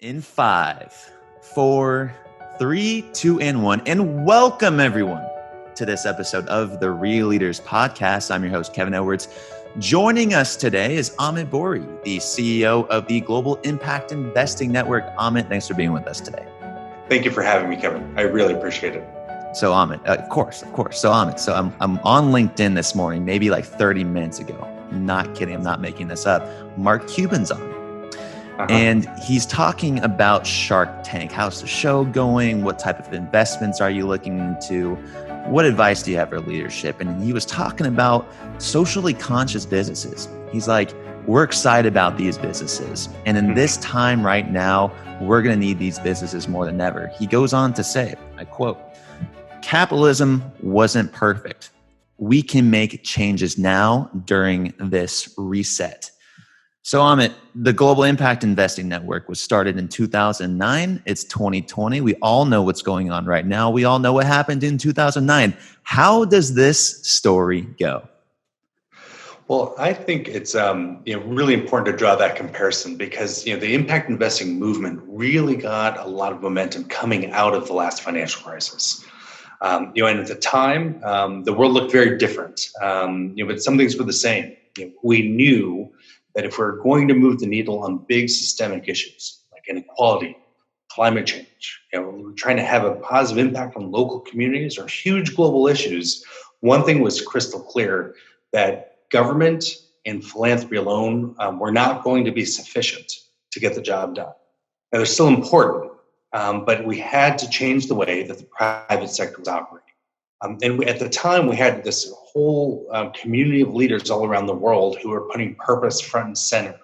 In 5, 4, 3, 2, and 1. And welcome everyone to this episode of the Real Leaders Podcast. I'm your host, Kevin Edwards. Joining us today is Amit Bouri, the CEO of the Global Impact Investing Network. Amit, thanks for being with us today. Thank you for having me, Kevin. I really appreciate it. So Amit, of course. So Amit, I'm on LinkedIn this morning, maybe like 30 minutes ago. Not kidding. I'm not making this up. Mark Cuban's on. And he's talking about Shark Tank. How's the show going? What type of investments are you looking into? What advice do you have for leadership? And he was talking about socially conscious businesses. He's like, we're excited about these businesses. And in this time right now, we're going to need these businesses more than ever. He goes on to say, I quote, "Capitalism wasn't perfect. We can make changes now during this reset." So Amit, the Global Impact Investing Network was started in 2009. It's 2020. We all know what's going on right now. We all know what happened in 2009. How does this story go? Well, I think it's really important to draw that comparison because the impact investing movement really got a lot of momentum coming out of the last financial crisis. And at the time, the world looked very different. But some things were the same. We knew that if we're going to move the needle on big systemic issues like inequality, climate change, we're trying to have a positive impact on local communities or huge global issues, one thing was crystal clear, that government and philanthropy alone were not going to be sufficient to get the job done. Now, they're still important, but we had to change the way that the private sector was operating. At the time, we had this whole community of leaders all around the world who were putting purpose front and center,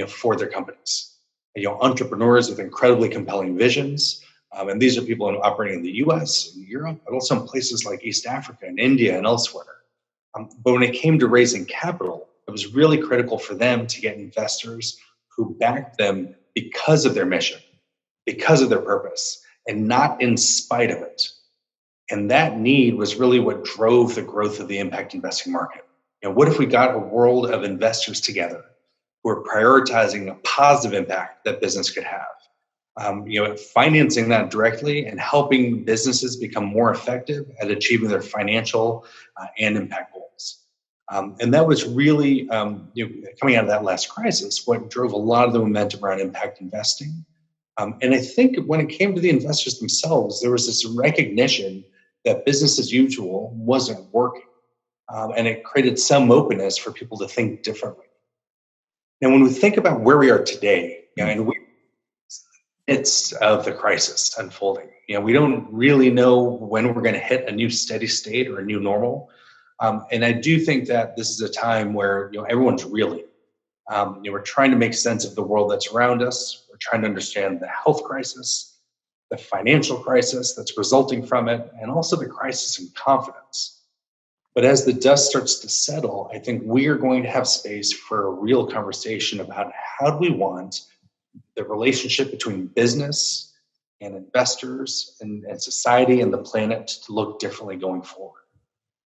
for their companies. Entrepreneurs with incredibly compelling visions, and these are people operating in the U.S. and Europe, but also in places like East Africa and India and elsewhere. But when it came to raising capital, it was really critical for them to get investors who backed them because of their mission, because of their purpose, and not in spite of it. And that need was really what drove the growth of the impact investing market. What if we got a world of investors together who are prioritizing a positive impact that business could have? Financing that directly and helping businesses become more effective at achieving their financial and impact goals. And that was really, coming out of that last crisis, what drove a lot of the momentum around impact investing. And I think when it came to the investors themselves, there was this recognition that business as usual wasn't working. And it created some openness for people to think differently. Now, when we think about where we are today, and we're in the midst of the crisis unfolding, we don't really know when we're going to hit a new steady state or a new normal. And I do think that this is a time where everyone's reeling. We're trying to make sense of the world that's around us. We're trying to understand the health crisis, the financial crisis that's resulting from it, and also the crisis in confidence. But as the dust starts to settle, I think we are going to have space for a real conversation about how do we want the relationship between business and investors and society and the planet to look differently going forward.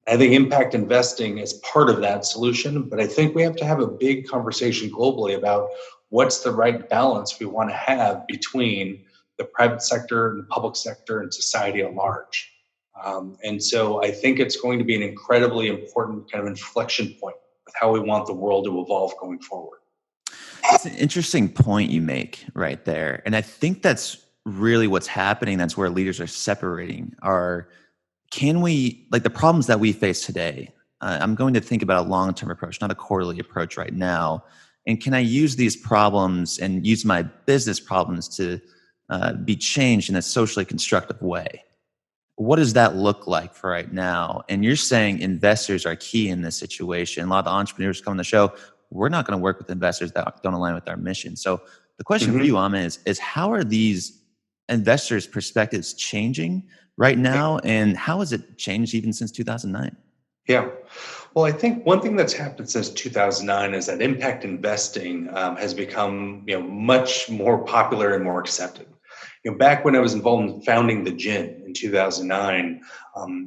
I think impact investing is part of that solution, but I think we have to have a big conversation globally about what's the right balance we want to have between the private sector and the public sector and society at large. And so I think it's going to be an incredibly important kind of inflection point with how we want the world to evolve going forward. It's an interesting point you make right there. And I think that's really what's happening. That's where leaders are separating. Can we, like the problems that we face today, I'm going to think about a long-term approach, not a quarterly approach right now. And can I use these problems and use my business problems to be changed in a socially constructive way? What does that look like for right now? And you're saying investors are key in this situation. A lot of the entrepreneurs come on the show. We're not going to work with investors that don't align with our mission. So the question for you, Amit, is how are these investors' perspectives changing right now? And how has it changed even since 2009? Yeah. Well, I think one thing that's happened since 2009 is that impact investing has become much more popular and more accepted. Back when I was involved in founding the GIIN in 2009,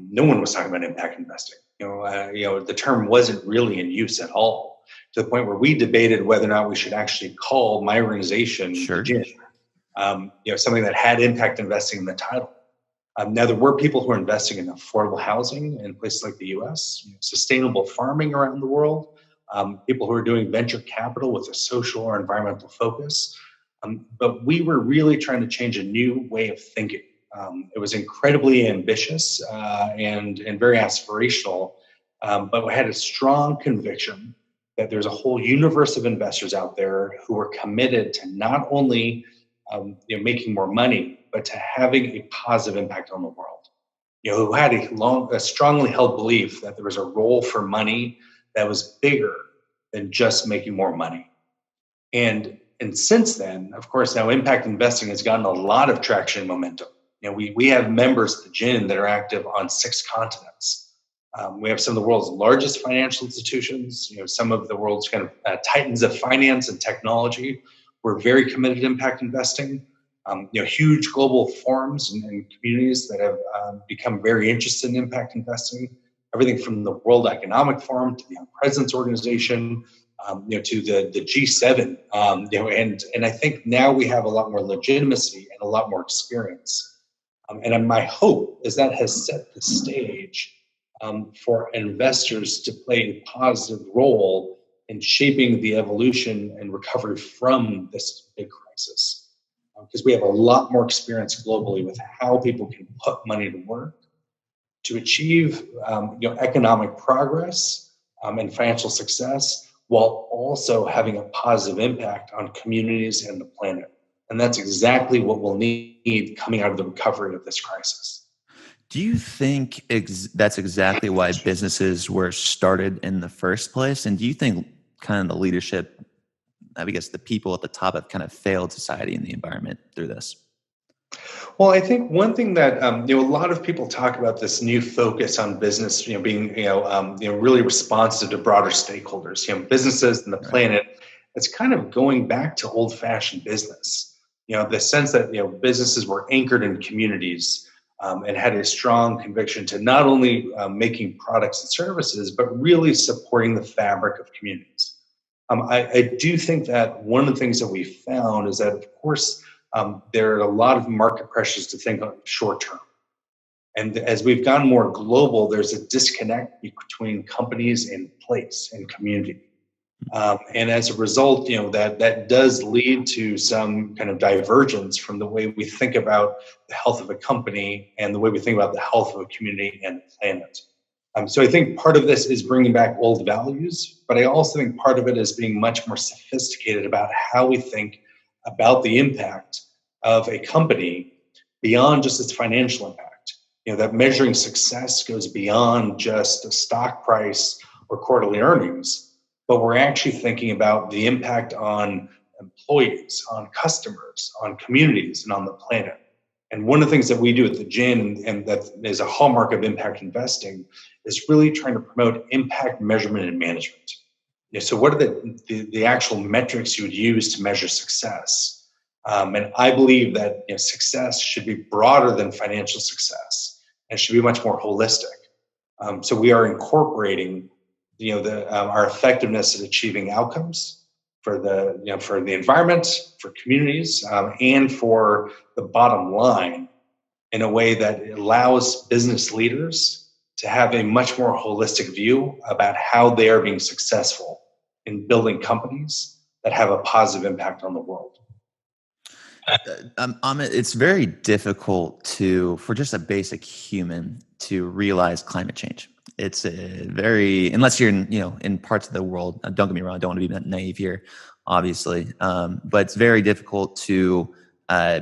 no one was talking about impact investing. The term wasn't really in use at all. to the point where we debated whether or not we should actually call my organization the Sure. GIIN, something that had impact investing in the title. Now, there were people who are investing in affordable housing in places like the US, sustainable farming around the world, people who are doing venture capital with a social or environmental focus. But we were really trying to change a new way of thinking. It was incredibly ambitious and very aspirational, but we had a strong conviction that there's a whole universe of investors out there who are committed to not only making more money, but to having a positive impact on the world. Who had a strongly held belief that there was a role for money that was bigger than just making more money. And since then, of course, now impact investing has gotten a lot of traction and momentum. We have members at the GIIN that are active on 6 continents. We have some of the world's largest financial institutions, some of the world's kind of titans of finance and technology. We're very committed to impact investing. Huge global forums and communities that have become very interested in impact investing. Everything from the World Economic Forum to the Young Presidents Organization, to the G7, and I think now we have a lot more legitimacy and a lot more experience. And my hope is that has set the stage for investors to play a positive role in shaping the evolution and recovery from this big crisis. Because we have a lot more experience globally with how people can put money to work to achieve economic progress and financial success, while also having a positive impact on communities and the planet. And that's exactly what we'll need coming out of the recovery of this crisis. Do you think that's exactly why businesses were started in the first place? And do you think kind of the leadership, I guess the people at the top, have kind of failed society and the environment through this? Well, I think one thing that a lot of people talk about, this new focus on business, being really responsive to broader stakeholders, businesses and the planet. It's kind of going back to old-fashioned business. The sense that businesses were anchored in communities and had a strong conviction to not only making products and services, but really supporting the fabric of communities. I do think that one of the things that we found is that, of course, there are a lot of market pressures to think of short term. And as we've gotten more global, there's a disconnect between companies and place and community. And as a result, that does lead to some kind of divergence from the way we think about the health of a company and the way we think about the health of a community and the planet. So I think part of this is bringing back old values, but I also think part of it is being much more sophisticated about how we think about the impact of a company beyond just its financial impact. That measuring success goes beyond just a stock price or quarterly earnings, but we're actually thinking about the impact on employees, on customers, on communities, and on the planet. And one of the things that we do at the GIIN, and that is a hallmark of impact investing, is really trying to promote impact measurement and management. So what are the actual metrics you would use to measure success? And I believe that success should be broader than financial success and should be much more holistic. So we are incorporating our effectiveness at achieving outcomes for the environment, for communities, and for the bottom line in a way that allows business leaders to have a much more holistic view about how they are being successful in building companies that have a positive impact on the world. Amit, it's very difficult for just a basic human to realize climate change. It's unless you're in parts of the world. Don't get me wrong. I don't want to be naive here, obviously, but it's very difficult to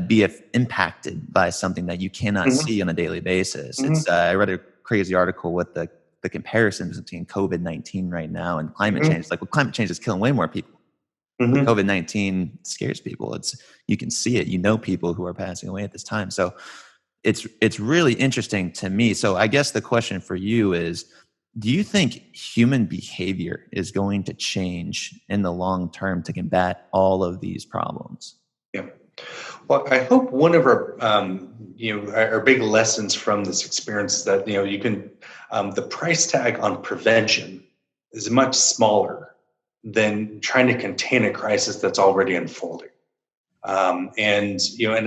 be impacted by something that you cannot see on a daily basis. I read a crazy article with the comparisons between COVID-19 right now and climate change. It's like, well, climate change is killing way more people. COVID-19 scares people. You can see it. People who are passing away at this time. So it's really interesting to me. So I guess the question for you is, do you think human behavior is going to change in the long term to combat all of these problems? Yeah. Well, I hope one of our big lessons from this experience is that the price tag on prevention is much smaller than trying to contain a crisis that's already unfolding. And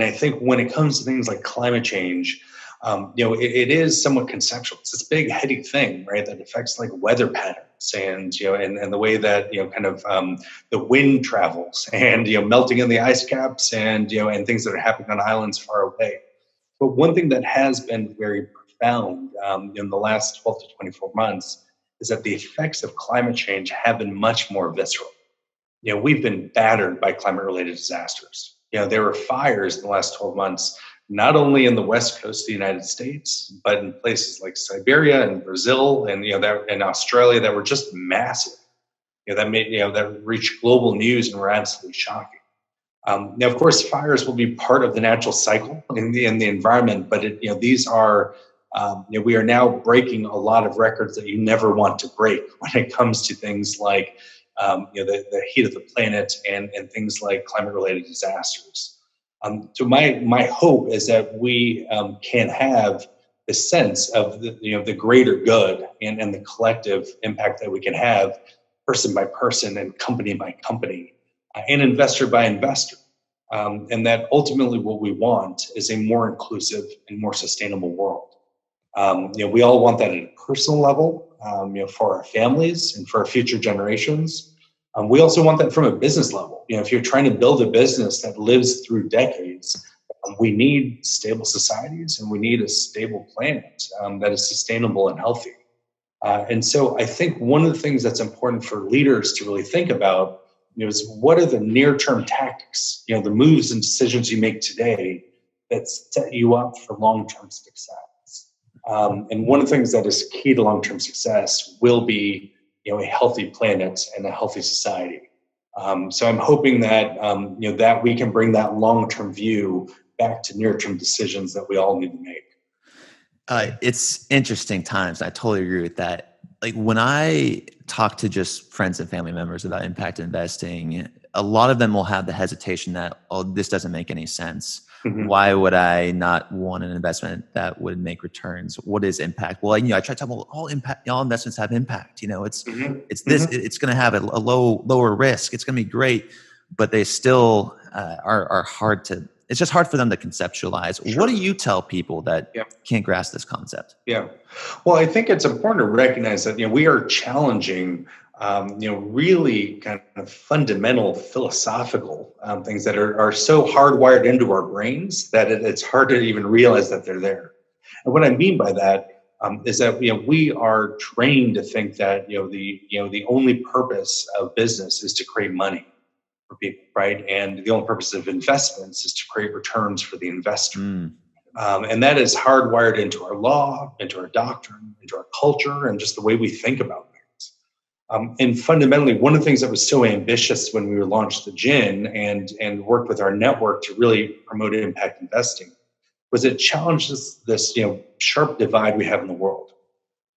I think when it comes to things like climate change, it is somewhat conceptual. It's this big, heady thing, right, that affects like weather patterns and the way that the wind travels and melting in the ice caps and things that are happening on islands far away. But one thing that has been very profound in the last 12 to 24 months is that the effects of climate change have been much more visceral. We've been battered by climate-related disasters. There were fires in the last 12 months, not only in the west coast of the United States, but in places like Siberia and Brazil and and Australia that were just massive. That reached global news and were absolutely shocking. Now, of course, fires will be part of the natural cycle in the environment, but these are we are now breaking a lot of records that you never want to break when it comes to things like the heat of the planet and things like climate-related disasters. So my hope is that we can have the sense of the greater good and the collective impact that we can have, person by person and company by company, and investor by investor, and that ultimately what we want is a more inclusive and more sustainable world. We all want that at a personal level, for our families and for our future generations. We also want that from a business level. If you're trying to build a business that lives through decades, we need stable societies and we need a stable planet that is sustainable and healthy. And so I think one of the things that's important for leaders to really think about is what are the near-term tactics, the moves and decisions you make today that set you up for long-term success. And one of the things that is key to long-term success will be a healthy planet and a healthy society. So I'm hoping that that we can bring that long-term view back to near-term decisions that we all need to make. It's interesting times. I totally agree with that. Like when I talk to just friends and family members about impact investing, a lot of them will have the hesitation that, oh, this doesn't make any sense. Mm-hmm. Why would I not want an investment that would make returns? What is impact? Well, I try to tell them, well, all investments have impact. It's mm-hmm. it's this. Mm-hmm. It's going to have a lower risk. It's going to be great, but they still are hard to. It's just hard for them to conceptualize. Sure. What do you tell people that can't grasp this concept? Yeah, well, I think it's important to recognize that we are challenging really kind of fundamental philosophical things that are so hardwired into our brains that it's hard to even realize that they're there. And what I mean by that is that we are trained to think that the only purpose of business is to create money for people, right? And the only purpose of investments is to create returns for the investor. And that is hardwired into our law, into our doctrine, into our culture, and just the way we think about things. And fundamentally, one of the things that was so ambitious when we launched the GIIN and worked with our network to really promote impact investing was it challenges this sharp divide we have in the world,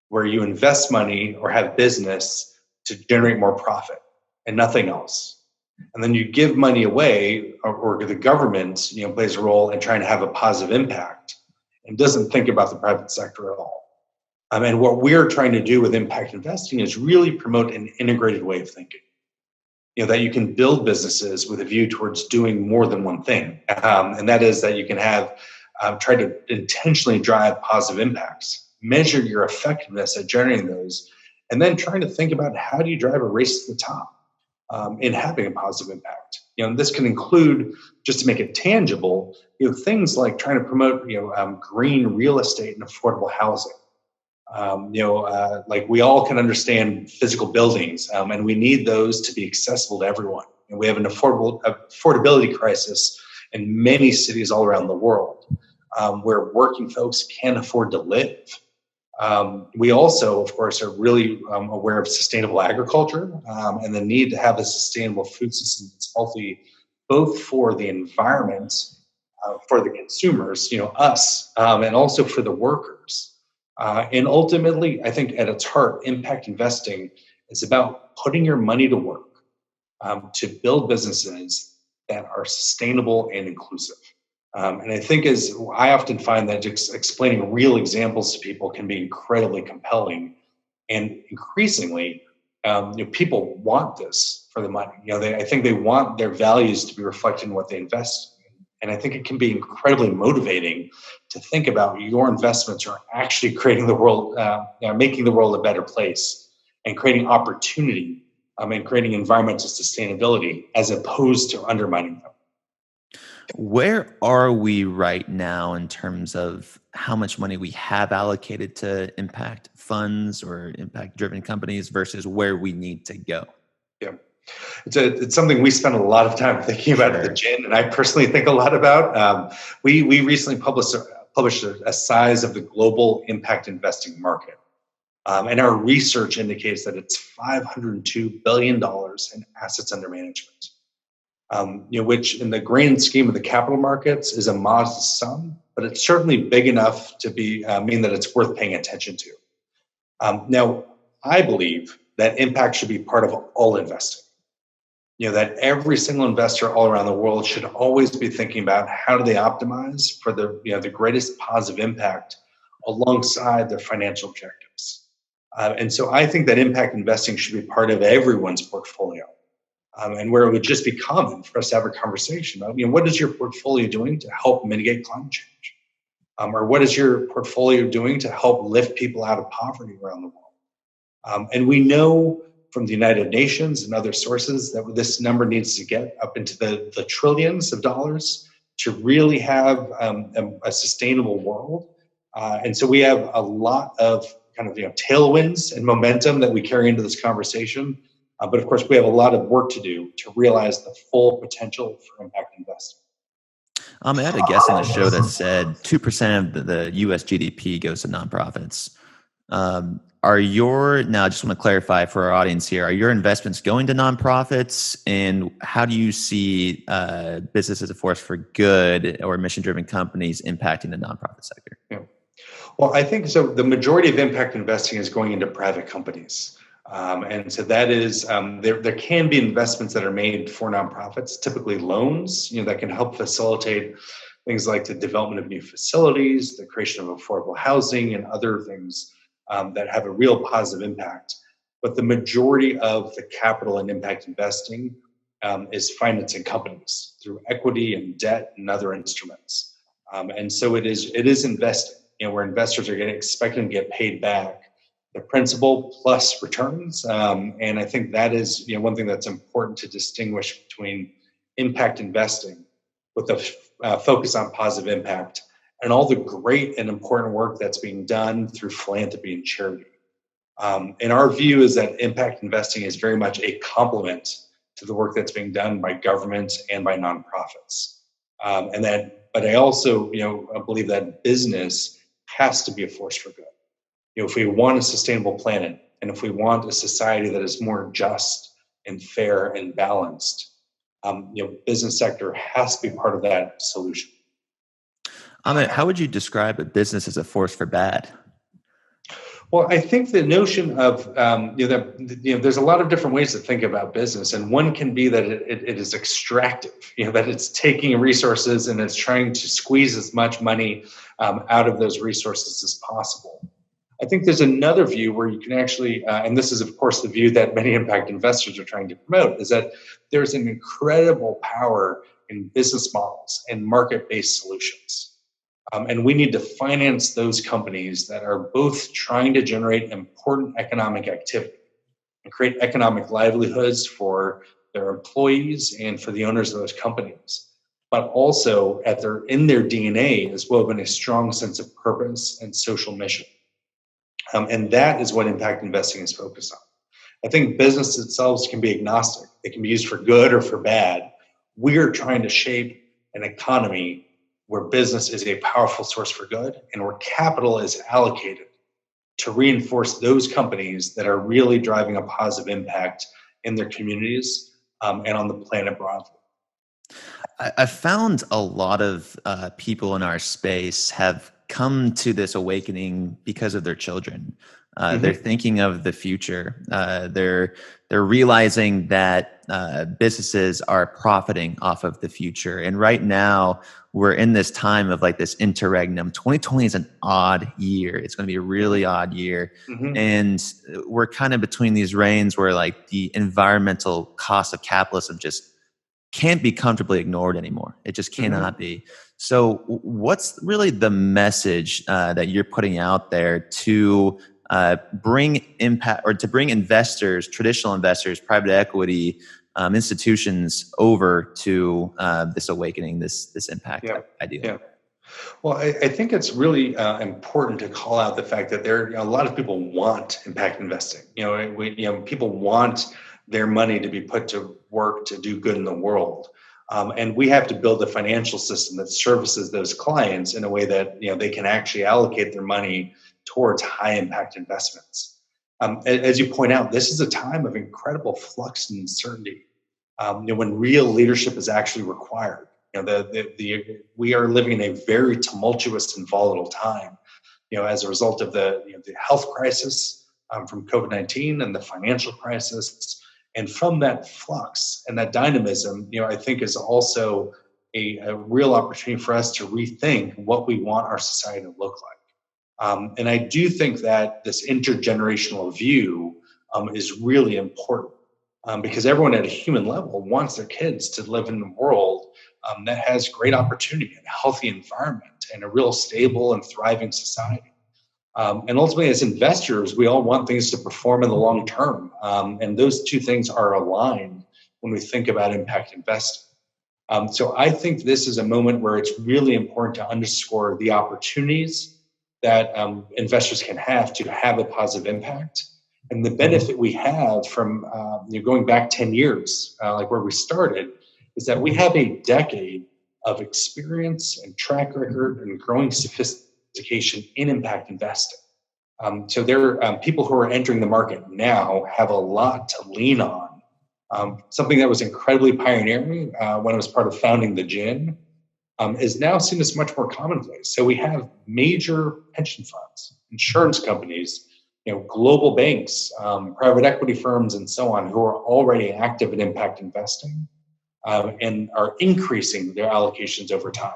where you invest money or have business to generate more profit and nothing else. And then you give money away, or the government, plays a role in trying to have a positive impact and doesn't think about the private sector at all. And what we're trying to do with impact investing is really promote an integrated way of thinking. That you can build businesses with a view towards doing more than one thing, and that is that you can have try to intentionally drive positive impacts, measure your effectiveness at generating those, and then trying to think about how do you drive a race to the top. In having a positive impact. This can include, just to make it tangible, things like trying to promote, green real estate and affordable housing. Like we all can understand physical buildings, and we need those to be accessible to everyone. And we have an affordability crisis in many cities all around the world, where working folks can't afford to live. We also, of course, are really aware of sustainable agriculture and the need to have a sustainable food system that's healthy, both for the environment, for the consumers, us, and also for the workers. And ultimately, I think at its heart, impact investing is about putting your money to work to build businesses that are sustainable and inclusive. And I think I often find that explaining real examples to people can be incredibly compelling. And increasingly, People want this for the money. I think they want their values to be reflected in what they invest in. And I think it can be incredibly motivating to think about your investments are actually creating the world, making the world a better place and creating opportunity and creating environmental sustainability as opposed to undermining them. Where are we right now in terms of how much money we have allocated to impact funds or impact driven companies versus where we need to go? Yeah. It's something we spend a lot of time thinking about at the GIIN, and I personally think a lot about. We recently published a size of the global impact investing market. And our research indicates that it's $502 billion in assets under management. Which in the grand scheme of the capital markets is a modest sum, but it's certainly big enough to mean that it's worth paying attention to. Now, I believe that impact should be part of all investing. That every single investor all around the world should always be thinking about how do they optimize for the greatest positive impact alongside their financial objectives. And so I think that impact investing should be part of everyone's portfolio. And where it would just be common for us to have a conversation about, what is your portfolio doing to help mitigate climate change? Or what is your portfolio doing to help lift people out of poverty around the world? And we know from the United Nations and other sources that this number needs to get up into the trillions of dollars to really have a sustainable world. And so we have a lot of kind of tailwinds and momentum that we carry into this conversation. But of course, we have a lot of work to do to realize the full potential for impact investing. I had a guest on the show that said 2% of the U.S. GDP goes to nonprofits. Now I just want to clarify for our audience here, are your investments going to nonprofits? And how do you see business as a force for good or mission-driven companies impacting the nonprofit sector? Yeah. Well, I think so. The majority of impact investing is going into private companies. And so that is, there can be investments that are made for nonprofits, typically loans, that can help facilitate things like the development of new facilities, the creation of affordable housing, and other things that have a real positive impact. But the majority of the capital in impact investing is financing companies through equity and debt and other instruments. And so it is investing, where investors are expecting to get paid back the principal plus returns. And I think that is one thing that's important to distinguish between impact investing with the focus on positive impact and all the great and important work that's being done through philanthropy and charity. And our view is that impact investing is very much a complement to the work that's being done by governments and by nonprofits. But I also believe that business has to be a force for good. If we want a sustainable planet and if we want a society that is more just and fair and balanced, business sector has to be part of that solution. Amit, how would you describe a business as a force for bad? Well, I think the notion of there's a lot of different ways to think about business, and one can be that it is extractive. That it's taking resources and it's trying to squeeze as much money out of those resources as possible. I think there's another view where you can actually, and this is of course the view that many impact investors are trying to promote, is that there's an incredible power in business models and market-based solutions. And we need to finance those companies that are both trying to generate important economic activity and create economic livelihoods for their employees and for the owners of those companies, but also in their DNA is woven a strong sense of purpose and social mission. And that is what impact investing is focused on. I think business itself can be agnostic. It can be used for good or for bad. We're trying to shape an economy where business is a powerful source for good and where capital is allocated to reinforce those companies that are really driving a positive impact in their communities and on the planet broadly. I found a lot of people in our space have come to this awakening because of their children. They're thinking of the future. They're realizing that businesses are profiting off of the future. And right now, we're in this time of like this interregnum. 2020 is an odd year. It's going to be a really odd year. And we're kind of between these reigns where like the environmental cost of capitalism just can't be comfortably ignored anymore. It just cannot be. So what's really the message that you're putting out there to bring impact, or to bring investors, traditional investors, private equity institutions over to this awakening, this impact idea? Yeah. Well, I think it's really important to call out the fact that a lot of people want impact investing. People want their money to be put to work to do good in the world. And we have to build a financial system that services those clients in a way that they can actually allocate their money towards high impact investments. As you point out, this is a time of incredible flux and uncertainty. When real leadership is actually required. We are living in a very tumultuous and volatile time. As a result of the health crisis from COVID-19 and the financial crisis. And from that flux and that dynamism, I think is also a real opportunity for us to rethink what we want our society to look like. And I do think that this intergenerational view is really important because everyone at a human level wants their kids to live in a world that has great opportunity and a healthy environment and a real stable and thriving society. And ultimately, as investors, we all want things to perform in the long term. And those two things are aligned when we think about impact investing. So I think this is a moment where it's really important to underscore the opportunities that investors can have to have a positive impact. And the benefit we have from going back 10 years, like where we started, is that we have a decade of experience and track record and growing sophistication in impact investing. So there are people who are entering the market now have a lot to lean on. Something that was incredibly pioneering when I was part of founding the GIIN is now seen as much more commonplace. So we have major pension funds, insurance companies, global banks, private equity firms, and so on, who are already active in impact investing and are increasing their allocations over time,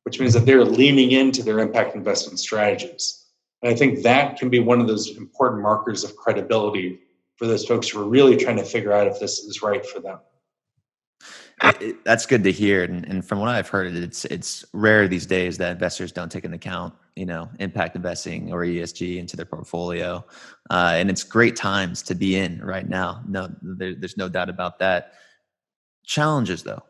which means that they're leaning into their impact investment strategies. And I think that can be one of those important markers of credibility for those folks who are really trying to figure out if this is right for them. That's good to hear. And from what I've heard, it's rare these days that investors don't take into account, impact investing or ESG into their portfolio. And it's great times to be in right now. No, there's no doubt about that. Challenges though.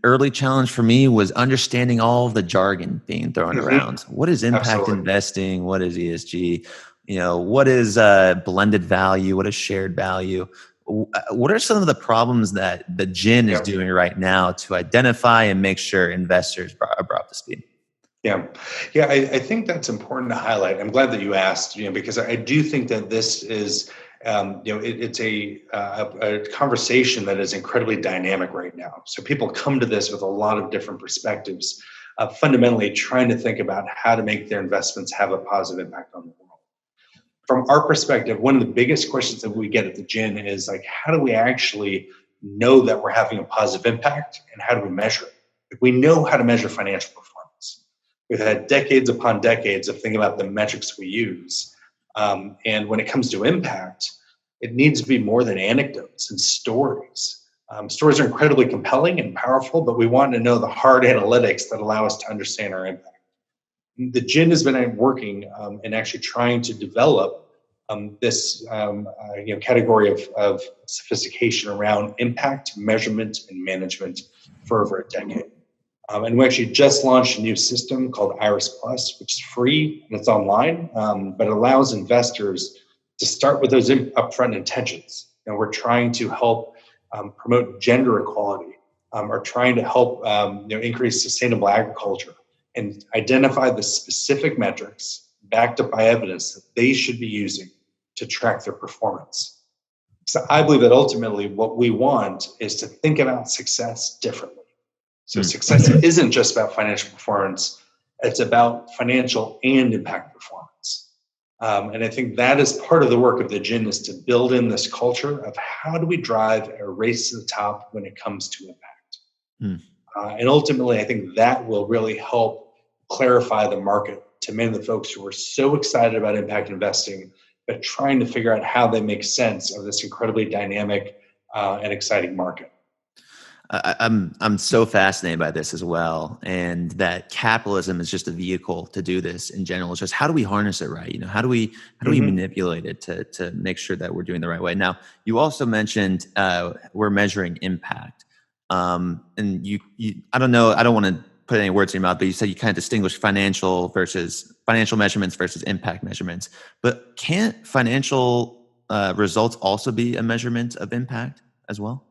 Early challenge for me was understanding all of the jargon being thrown around. What is impact investing? What is ESG? What is blended value? What is shared value? What are some of the problems that the GIIN is doing right now to identify and make sure investors are brought up to speed? Yeah. I think that's important to highlight. I'm glad that you asked, because I do think that this is, it's a conversation that is incredibly dynamic right now. So people come to this with a lot of different perspectives, fundamentally trying to think about how to make their investments have a positive impact on the world. From our perspective, one of the biggest questions that we get at the GIIN is like, how do we actually know that we're having a positive impact, and how do we measure it? We know how to measure financial performance. We've had decades upon decades of thinking about the metrics we use. And when it comes to impact, it needs to be more than anecdotes and stories. Stories are incredibly compelling and powerful, but we want to know the hard analytics that allow us to understand our impact. The GIIN has been working and actually trying to develop this category of sophistication around impact measurement and management for over a decade. And we actually just launched a new system called Iris Plus, which is free and it's online, but it allows investors to start with those upfront intentions. And we're trying to help promote gender equality, or trying to help increase sustainable agriculture, and identify the specific metrics backed up by evidence that they should be using to track their performance. So I believe that ultimately what we want is to think about success differently. So success isn't just about financial performance, it's about financial and impact performance. And I think that is part of the work of the GIIN, is to build in this culture of how do we drive a race to the top when it comes to impact. Hmm. And ultimately, I think that will really help clarify the market to many of the folks who are so excited about impact investing, but trying to figure out how they make sense of this incredibly dynamic and exciting market. I'm so fascinated by this as well, and that capitalism is just a vehicle to do this in general. It's just, how do we harness it right? How do we manipulate it to make sure that we're doing the right way? Now, you also mentioned we're measuring impact, and you I don't know, I don't want to put any words in your mouth, but you said you kind of distinguish financial measurements versus impact measurements. But can't financial results also be a measurement of impact as well?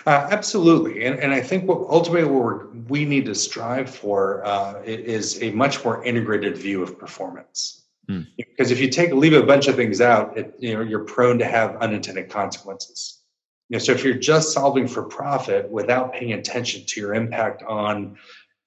Absolutely, and I think what we need to strive for is a much more integrated view of performance. Hmm. Because if you leave a bunch of things out, you're prone to have unintended consequences. So if you're just solving for profit without paying attention to your impact on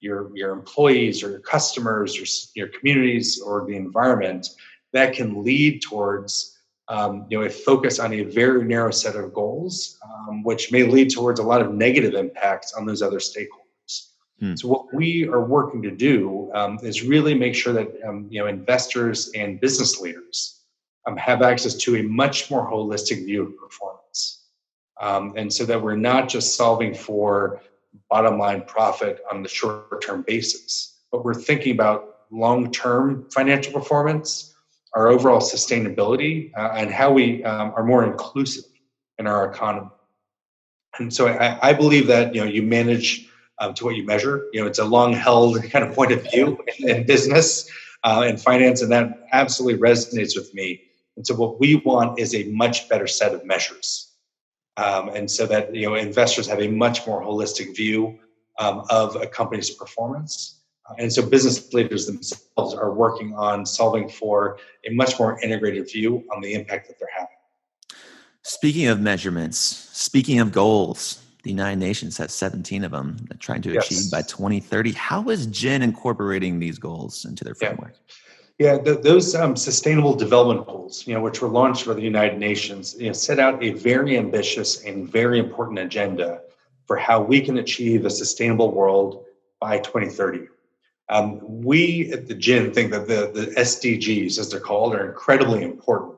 your employees or your customers, your communities, or the environment, that can lead towards a focus on a very narrow set of goals, which may lead towards a lot of negative impacts on those other stakeholders. So what we are working to do is really make sure that investors and business leaders have access to a much more holistic view of performance, and so that we're not just solving for bottom line profit on the short term basis, but we're thinking about long term financial performance, our overall sustainability, and how we are more inclusive in our economy. And so I believe that you manage to what you measure. It's a long-held kind of point of view in business and finance, and that absolutely resonates with me. And so what we want is a much better set of measures, and so that investors have a much more holistic view of a company's performance. And so business leaders themselves are working on solving for a much more integrated view on the impact that they're having. Speaking of measurements, speaking of goals, the United Nations has 17 of them they're trying to achieve by 2030. How is GIIN incorporating these goals into their framework? Yeah, those sustainable development goals, which were launched by the United Nations, set out a very ambitious and very important agenda for how we can achieve a sustainable world by 2030. We at the GIIN think that the SDGs, as they're called, are incredibly important.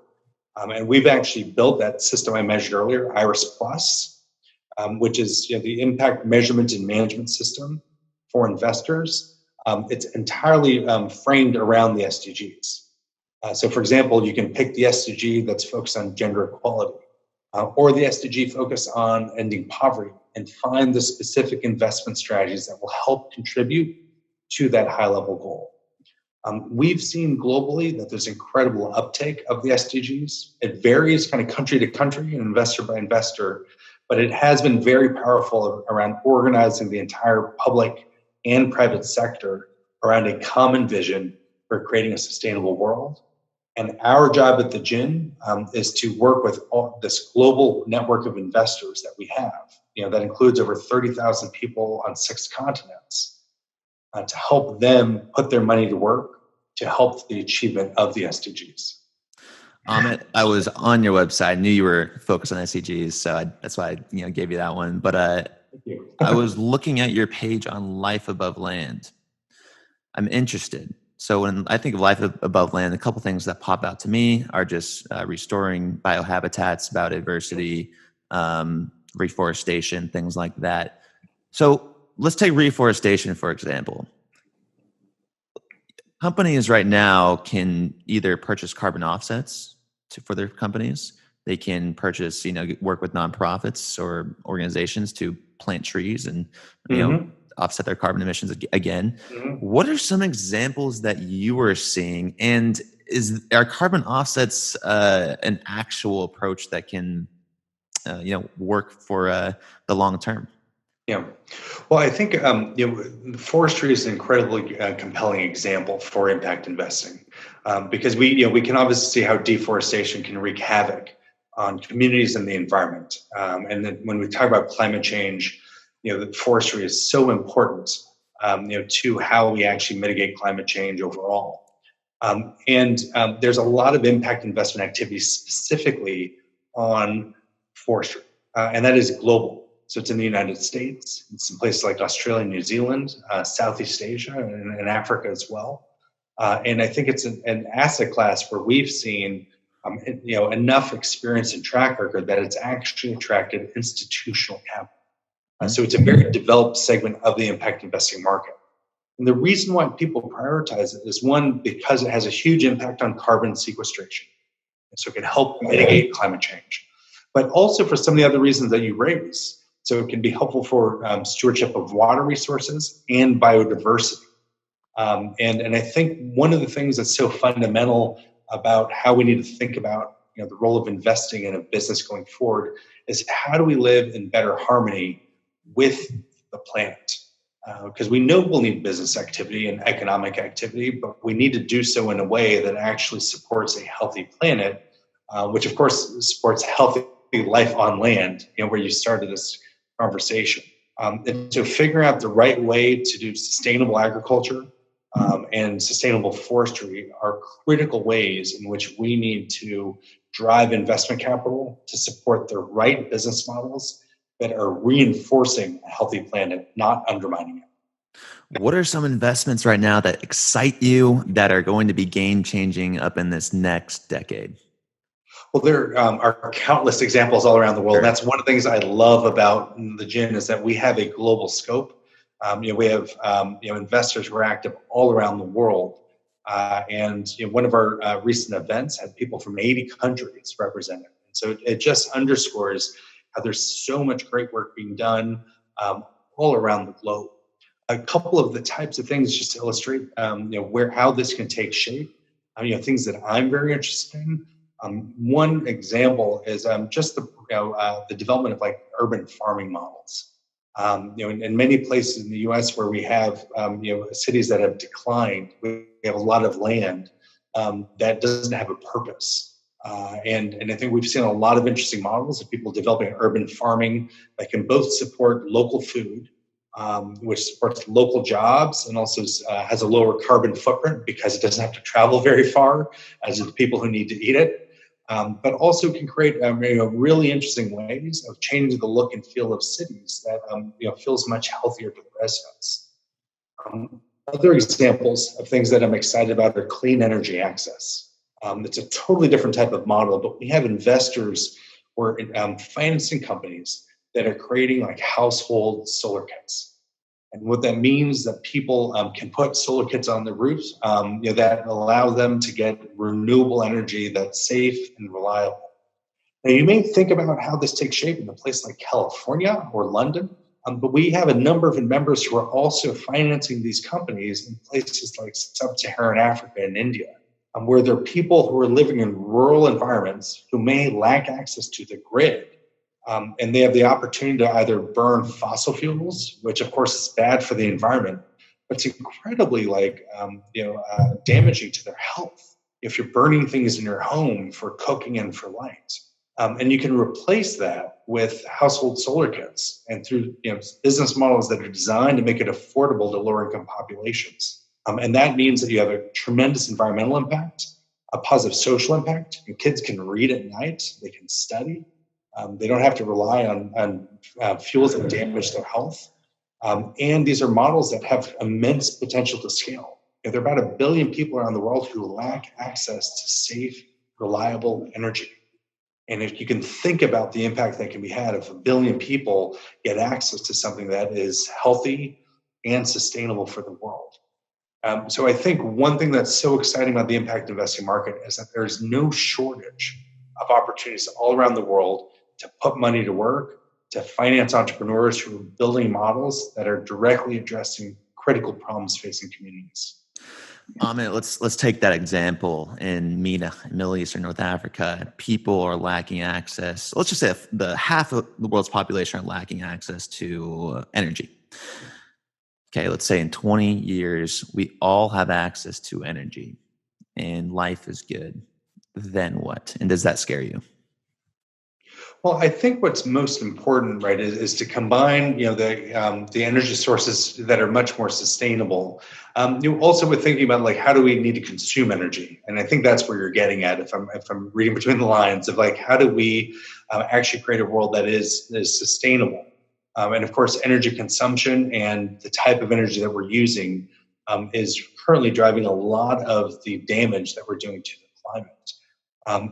And we've actually built that system I mentioned earlier, IRIS Plus, which is the impact measurement and management system for investors. It's entirely framed around the SDGs. So, for example, you can pick the SDG that's focused on gender equality, or the SDG focused on ending poverty, and find the specific investment strategies that will help contribute to that high-level goal. We've seen globally that there's incredible uptake of the SDGs. It varies kind of country to country and investor by investor, but it has been very powerful around organizing the entire public and private sector around a common vision for creating a sustainable world. And our job at the GIIN is to work with this global network of investors that we have, that includes over 30,000 people on 6 continents, to help them put their money to work to help the achievement of the SDGs. Amit, I was on your website. I knew you were focused on SDGs, so that's why I gave you that one. But I was looking at your page on life above land. I'm interested. So when I think of life above land, a couple things that pop out to me are just restoring biohabitats, biodiversity, reforestation, things like that. So let's take reforestation, for example. Companies right now can either purchase carbon offsets for their companies. They can purchase, work with nonprofits or organizations to plant trees and, offset their carbon emissions again. What are some examples that you are seeing? And are carbon offsets an actual approach that can, work for the long term? Yeah. Well, I think forestry is an incredibly compelling example for impact investing, because we can obviously see how deforestation can wreak havoc on communities and the environment. And then when we talk about climate change, the forestry is so important, to how we actually mitigate climate change overall. There's a lot of impact investment activity specifically on forestry, and that is global. So it's in the United States, it's in places like Australia, New Zealand, Southeast Asia, and Africa as well. And I think it's an asset class where we've seen enough experience and track record that it's actually attracted institutional capital. So it's a very developed segment of the impact investing market. And the reason why people prioritize it is, one, because it has a huge impact on carbon sequestration. And so it can help mitigate climate change. But also for some of the other reasons that you raise. So it can be helpful for stewardship of water resources and biodiversity. And I think one of the things that's so fundamental about how we need to think about the role of investing in a business going forward is, how do we live in better harmony with the planet? Because we know we'll need business activity and economic activity, but we need to do so in a way that actually supports a healthy planet, which of course supports healthy life on land, where you started this conversation. And so figuring out the right way to do sustainable agriculture and sustainable forestry are critical ways in which we need to drive investment capital to support the right business models that are reinforcing a healthy planet, not undermining it. What are some investments right now that excite you, that are going to be game-changing up in this next decade? Well, there are countless examples all around the world. Sure. And that's one of the things I love about the GIIN, is that we have a global scope. We have investors who are active all around the world. And one of our recent events had people from 80 countries represented. And so it just underscores how there's so much great work being done all around the globe. A couple of the types of things, just to illustrate how this can take shape, things that I'm very interested in. One example is just the development of like urban farming models. In many places in the U.S. where we have cities that have declined, we have a lot of land that doesn't have a purpose. And I think we've seen a lot of interesting models of people developing urban farming that can both support local food, which supports local jobs, and also has a lower carbon footprint because it doesn't have to travel very far, as do the people who need to eat it. But also can create really interesting ways of changing the look and feel of cities that feels much healthier to the residents. Other examples of things that I'm excited about are clean energy access. It's a totally different type of model, but we have investors who are financing companies that are creating like household solar kits. And what that means is that people can put solar kits on their roofs that allow them to get renewable energy that's safe and reliable. Now, you may think about how this takes shape in a place like California or London, but we have a number of members who are also financing these companies in places like sub-Saharan Africa and India, where there are people who are living in rural environments who may lack access to the grid. And they have the opportunity to either burn fossil fuels, which of course is bad for the environment, but it's incredibly damaging to their health if you're burning things in your home for cooking and for light. And you can replace that with household solar kits and through business models that are designed to make it affordable to lower income populations. And that means that you have a tremendous environmental impact, a positive social impact. Your kids can read at night, they can study. They don't have to rely on fuels that damage their health. And these are models that have immense potential to scale. There are about 1 billion people around the world who lack access to safe, reliable energy. And if you can think about the impact that can be had if 1 billion people get access to something that is healthy and sustainable for the world. So I think one thing that's so exciting about the impact investing market is that there's no shortage of opportunities all around the world to put money to work, to finance entrepreneurs who are building models that are directly addressing critical problems facing communities. Amit, let's take that example in MENA, Middle East or North Africa. People are lacking access. Let's just say the half of the world's population are lacking access to energy. Okay, let's say in 20 years, we all have access to energy and life is good. Then what? And does that scare you? Well, I think what's most important, right, is to combine, the energy sources that are much more sustainable. You also with thinking about like how do we need to consume energy, and I think that's where you're getting at. If I'm reading between the lines of like how do we actually create a world that is sustainable, and of course, energy consumption and the type of energy that we're using is currently driving a lot of the damage that we're doing to the climate.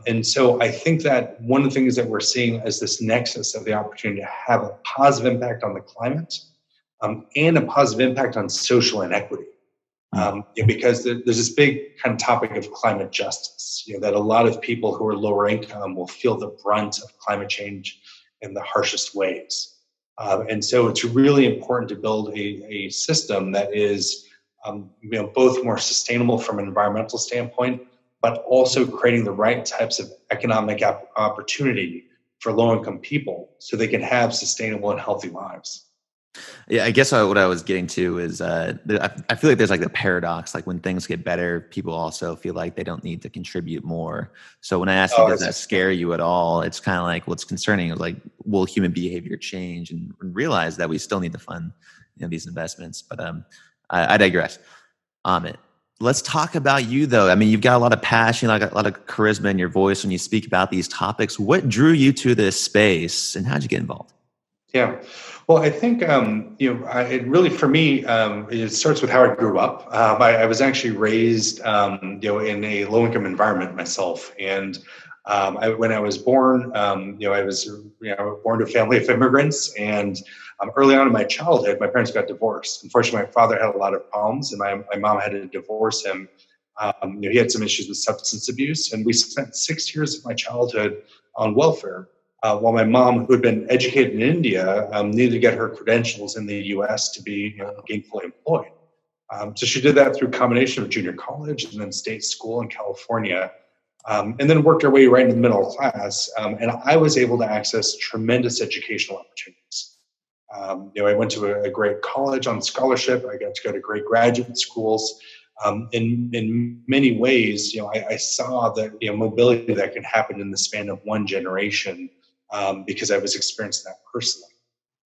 And so I think that one of the things that we're seeing is this nexus of the opportunity to have a positive impact on the climate and a positive impact on social inequity. Because there's this big kind of topic of climate justice, that a lot of people who are lower income will feel the brunt of climate change in the harshest ways. And so it's really important to build a system that is both more sustainable from an environmental standpoint, but also creating the right types of economic opportunity for low-income people so they can have sustainable and healthy lives. Yeah, I guess what I was getting to is I feel like there's like the paradox, like when things get better, people also feel like they don't need to contribute more. So when I asked you, does that scare you at all? It's kind of like what's concerning is like, will human behavior change and realize that we still need to fund these investments? But I digress. Let's talk about you, though. I mean, you've got a lot of passion, a lot of charisma in your voice when you speak about these topics. What drew you to this space, and how'd you get involved? Yeah, well, I think it really for me it starts with how I grew up. I was actually raised in a low-income environment myself, and when I was born, I was born to a family of immigrants, and early on in my childhood, my parents got divorced. Unfortunately, my father had a lot of problems, and my mom had to divorce him. He had some issues with substance abuse, and we spent 6 years of my childhood on welfare. While my mom, who had been educated in India, needed to get her credentials in the U.S. to be gainfully employed. So she did that through a combination of junior college and then state school in California, and then worked her way right into the middle class. And I was able to access tremendous educational opportunities. I went to a great college on scholarship. I got to go to great graduate schools. In many ways, I saw the mobility that can happen in the span of one generation because I was experiencing that personally.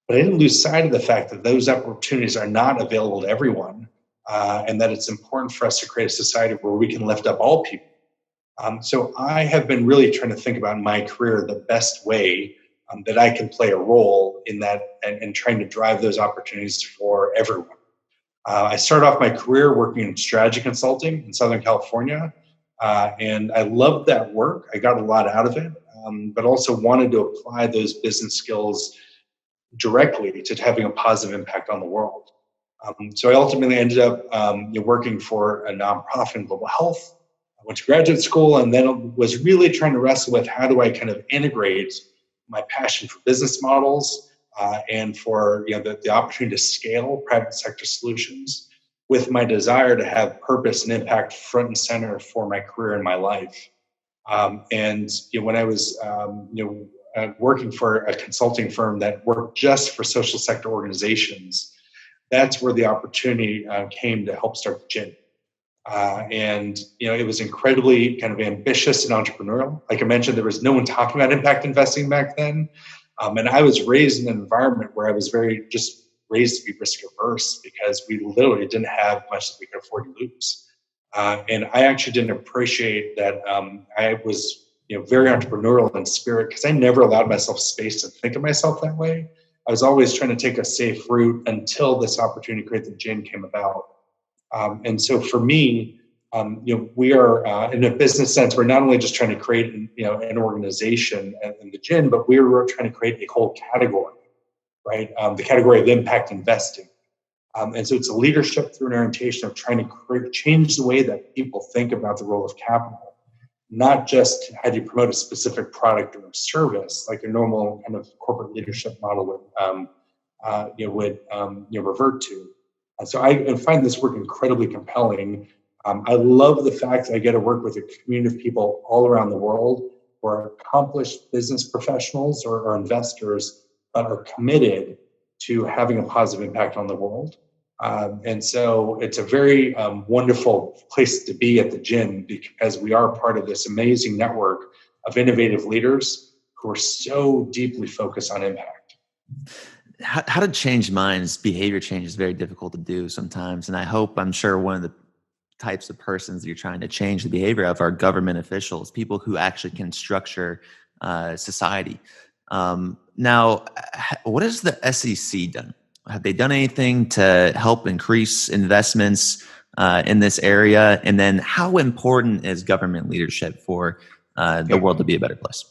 But I didn't lose sight of the fact that those opportunities are not available to everyone, and that it's important for us to create a society where we can lift up all people. So I have been really trying to think about in my career the best way that I can play a role in that and trying to drive those opportunities for everyone. I started off my career working in strategy consulting in Southern California, and I loved that work. I got a lot out of it, but also wanted to apply those business skills directly to having a positive impact on the world. So I ultimately ended up working for a nonprofit in global health. I went to graduate school and then was really trying to wrestle with how do I kind of integrate my passion for business models and for the opportunity to scale private sector solutions with my desire to have purpose and impact front and center for my career and my life. When I was working for a consulting firm that worked just for social sector organizations, that's where the opportunity came to help start the GIIN. It was incredibly kind of ambitious and entrepreneurial. Like I mentioned, there was no one talking about impact investing back then. And I was raised in an environment where I was very just raised to be risk averse because we literally didn't have much that we could afford to lose. And I actually didn't appreciate that I was very entrepreneurial in spirit because I never allowed myself space to think of myself that way. I was always trying to take a safe route until this opportunity to create the GIIN came about. And so for me, we are in a business sense, we're not only just trying to create an organization in the GIIN, but we were trying to create a whole category, right? The category of impact investing. And so it's a leadership through an orientation of trying to change the way that people think about the role of capital, not just how do you promote a specific product or service like a normal kind of corporate leadership model would revert to. And so I find this work incredibly compelling. I love the fact that I get to work with a community of people all around the world who are accomplished business professionals or investors that are committed to having a positive impact on the world. And so it's a very wonderful place to be at the GIIN because we are part of this amazing network of innovative leaders who are so deeply focused on impact. How to change minds, behavior change is very difficult to do sometimes. And I'm sure one of the types of persons that you're trying to change the behavior of are government officials, people who actually can structure society. Now, what has the SEC done? Have they done anything to help increase investments in this area? And then how important is government leadership for the world to be a better place?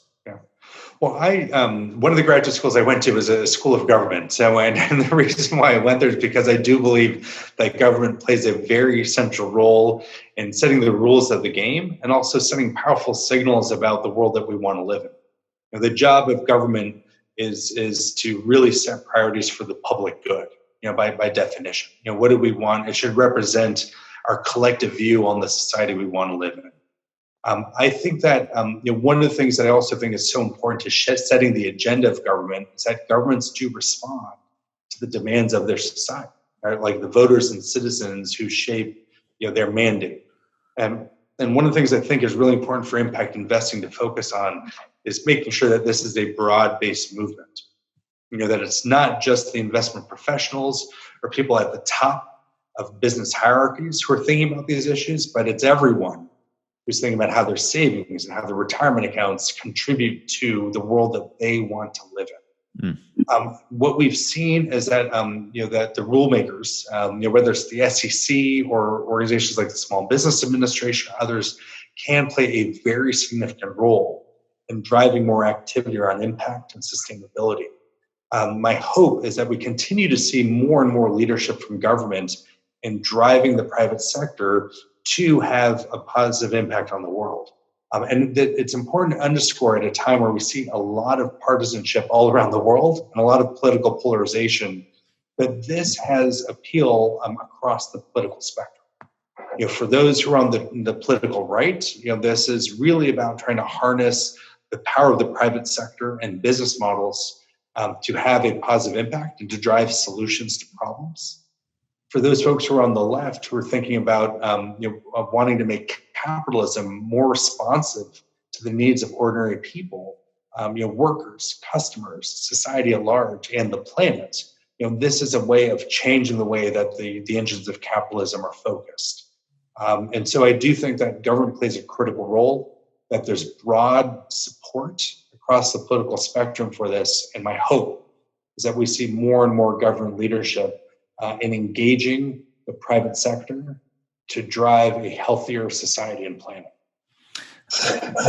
Well, one of the graduate schools I went to was a school of government. So, and the reason why I went there is because I do believe that government plays a very central role in setting the rules of the game and also sending powerful signals about the world that we want to live in. The job of government is to really set priorities for the public good. By definition, what do we want? It should represent our collective view on the society we want to live in. I think that one of the things that I also think is so important to setting the agenda of government is that governments do respond to the demands of their society, right? Like the voters and citizens who shape their mandate. And one of the things I think is really important for impact investing to focus on is making sure that this is a broad-based movement. That it's not just the investment professionals or people at the top of business hierarchies who are thinking about these issues, but it's everyone who's thinking about how their savings and how their retirement accounts contribute to the world that they want to live in. What we've seen is that that the rule makers, whether it's the SEC or organizations like the Small Business Administration, others can play a very significant role in driving more activity around impact and sustainability. My hope is that we continue to see more and more leadership from government in driving the private sector to have a positive impact on the world. And it's important to underscore at a time where we see a lot of partisanship all around the world and a lot of political polarization, that this has appeal across the political spectrum. For those who are on the political right, this is really about trying to harness the power of the private sector and business models to have a positive impact and to drive solutions to problems. For those folks who are on the left who are thinking about wanting to make capitalism more responsive to the needs of ordinary people, workers, customers, society at large, and the planet, this is a way of changing the way that the engines of capitalism are focused. And so I do think that government plays a critical role, that there's broad support across the political spectrum for this. And my hope is that we see more and more government leadership in engaging the private sector to drive a healthier society and planet.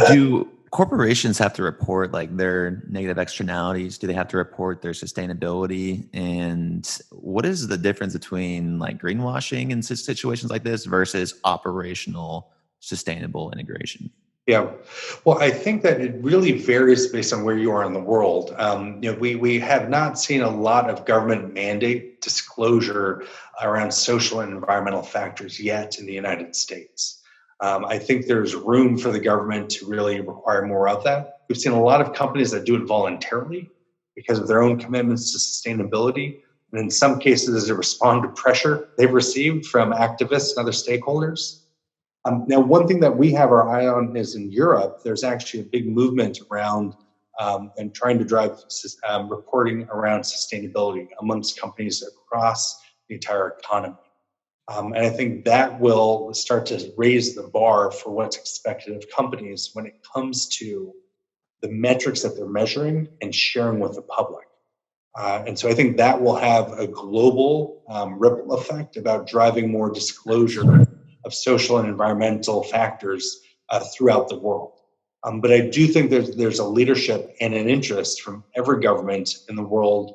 Do corporations have to report like their negative externalities? Do they have to report their sustainability? And what is the difference between like greenwashing in situations like this versus operational sustainable integration? Yeah, well, I think that it really varies based on where you are in the world. We have not seen a lot of government mandate disclosure around social and environmental factors yet in the United States. I think there's room for the government to really require more of that. We've seen a lot of companies that do it voluntarily because of their own commitments to sustainability. And in some cases, as a respond to pressure they've received from activists and other stakeholders. Now, one thing that we have our eye on is in Europe, there's actually a big movement around and trying to drive reporting around sustainability amongst companies across the entire economy. And I think that will start to raise the bar for what's expected of companies when it comes to the metrics that they're measuring and sharing with the public. And so I think that will have a global ripple effect about driving more disclosure of social and environmental factors throughout the world. But I do think there's a leadership and an interest from every government in the world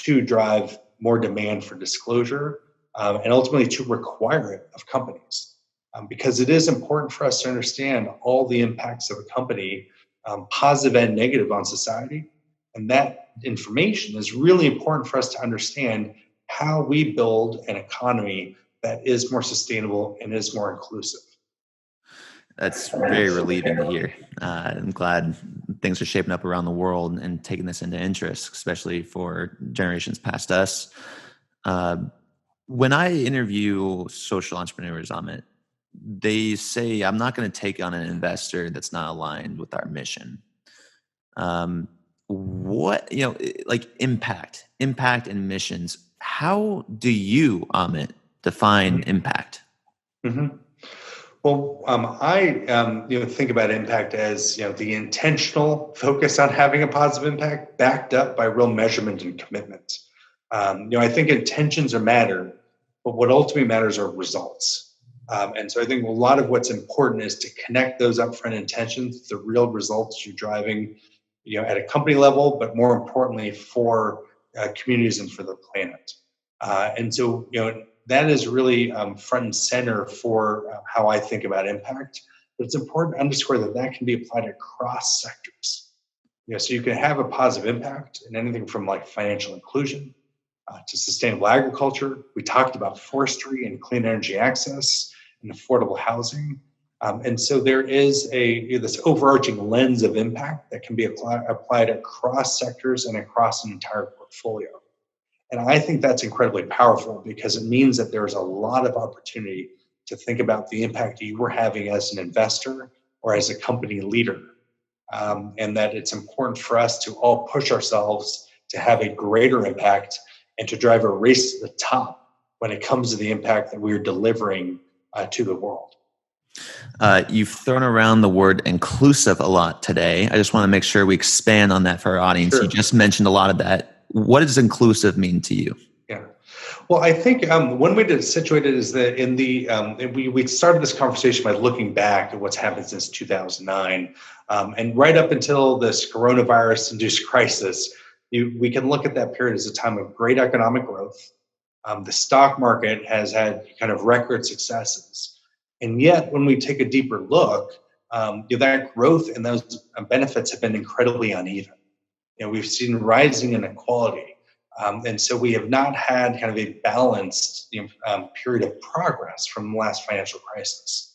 to drive more demand for disclosure and ultimately to require it of companies. Because it is important for us to understand all the impacts of a company, positive and negative, on society. And that information is really important for us to understand how we build an economy that is more sustainable and is more inclusive. That's very relieving to hear. I'm glad things are shaping up around the world and taking this into interest, especially for generations past us. When I interview social entrepreneurs, Amit, they say, I'm not going to take on an investor that's not aligned with our mission. What, like impact and missions. How do you, Amit, define impact? Mm-hmm. Well, I think about impact as the intentional focus on having a positive impact, backed up by real measurement and commitment. I think intentions are matter, but what ultimately matters are results. And so I think a lot of what's important is to connect those upfront intentions to the real results you're driving, at a company level, but more importantly for communities and for the planet. And so, that is really front and center for how I think about impact. But it's important to underscore that that can be applied across sectors. So you can have a positive impact in anything from like financial inclusion to sustainable agriculture. We talked about forestry and clean energy access and affordable housing. And so there is this overarching lens of impact that can be applied across sectors and across an entire portfolio. And I think that's incredibly powerful because it means that there's a lot of opportunity to think about the impact you were having as an investor or as a company leader. And that it's important for us to all push ourselves to have a greater impact and to drive a race to the top when it comes to the impact that we're delivering to the world. You've thrown around the word inclusive a lot today. I just want to make sure we expand on that for our audience. Sure. You just mentioned a lot of that. What does inclusive mean to you? Yeah. Well, I think one way to situate it is that we started this conversation by looking back at what's happened since 2009. And right up until this coronavirus-induced crisis, we can look at that period as a time of great economic growth. The stock market has had kind of record successes. And yet, when we take a deeper look, that growth and those benefits have been incredibly uneven. We've seen rising inequality. And so we have not had kind of a balanced period of progress from the last financial crisis.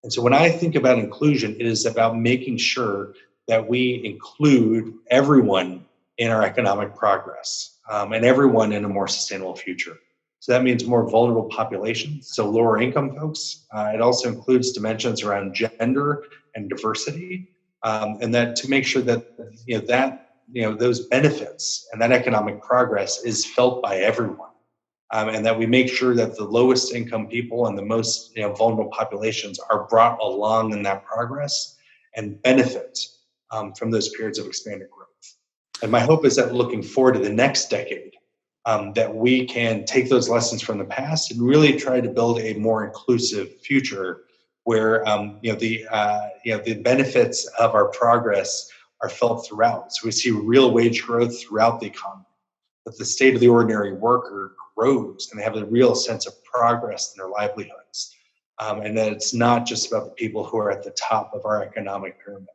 And so when I think about inclusion, it is about making sure that we include everyone in our economic progress and everyone in a more sustainable future. So that means more vulnerable populations, so lower income folks. It also includes dimensions around gender and diversity, and that to make sure that those benefits and that economic progress is felt by everyone, and that we make sure that the lowest income people and the most vulnerable populations are brought along in that progress and benefit from those periods of expanded growth. And my hope is that looking forward to the next decade, that we can take those lessons from the past and really try to build a more inclusive future where the benefits of our progress are felt throughout. So we see real wage growth throughout the economy, that the state of the ordinary worker grows and they have a real sense of progress in their livelihoods. And that it's not just about the people who are at the top of our economic pyramid.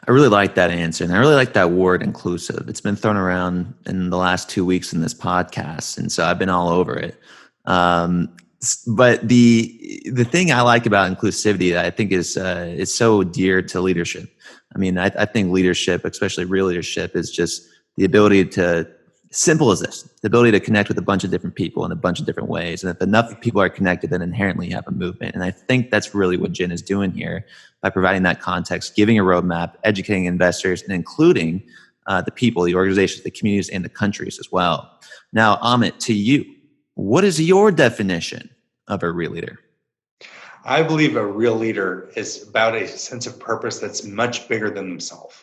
I really like that answer. And I really like that word inclusive. It's been thrown around in the last 2 weeks in this podcast. And so I've been all over it. But the thing I like about inclusivity that I think is so dear to leadership. I mean, I think leadership, especially real leadership, is just the ability to, simple as this, the ability to connect with a bunch of different people in a bunch of different ways. And if enough people are connected, then inherently you have a movement. And I think that's really what GIIN is doing here by providing that context, giving a roadmap, educating investors, and including the people, the organizations, the communities, and the countries as well. Now, Amit, to you, what is your definition of a real leader? I believe a real leader is about a sense of purpose that's much bigger than themselves.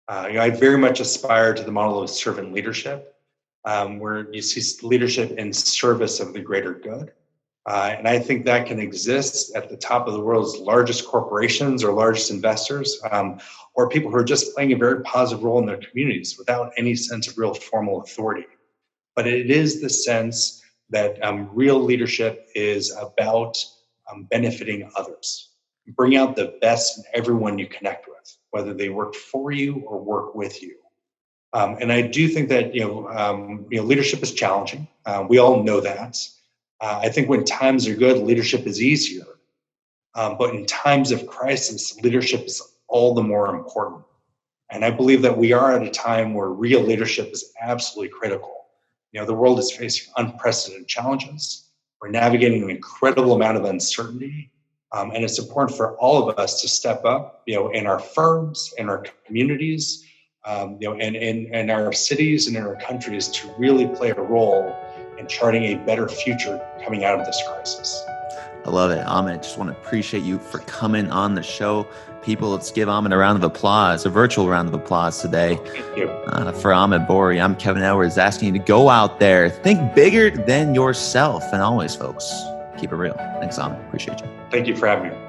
I very much aspire to the model of servant leadership, where you see leadership in service of the greater good. And I think that can exist at the top of the world's largest corporations or largest investors, or people who are just playing a very positive role in their communities without any sense of real formal authority. But it is the sense that real leadership is about benefiting others. Bring out the best in everyone you connect with, whether they work for you or work with you. And I do think that leadership is challenging. We all know that. I think when times are good, leadership is easier. But in times of crisis, leadership is all the more important. And I believe that we are at a time where real leadership is absolutely critical. The world is facing unprecedented challenges. We're navigating an incredible amount of uncertainty. And it's important for all of us to step up, in our firms, in our communities, and our cities and in our countries to really play a role in charting a better future coming out of this crisis. I love it. Amit, just want to appreciate you for coming on the show. People, let's give Amit a round of applause, a virtual round of applause today. Thank you. For Amit Bouri, I'm Kevin Edwards, asking you to go out there, think bigger than yourself. And always, folks, keep it real. Thanks, Amit. Appreciate you. Thank you for having me.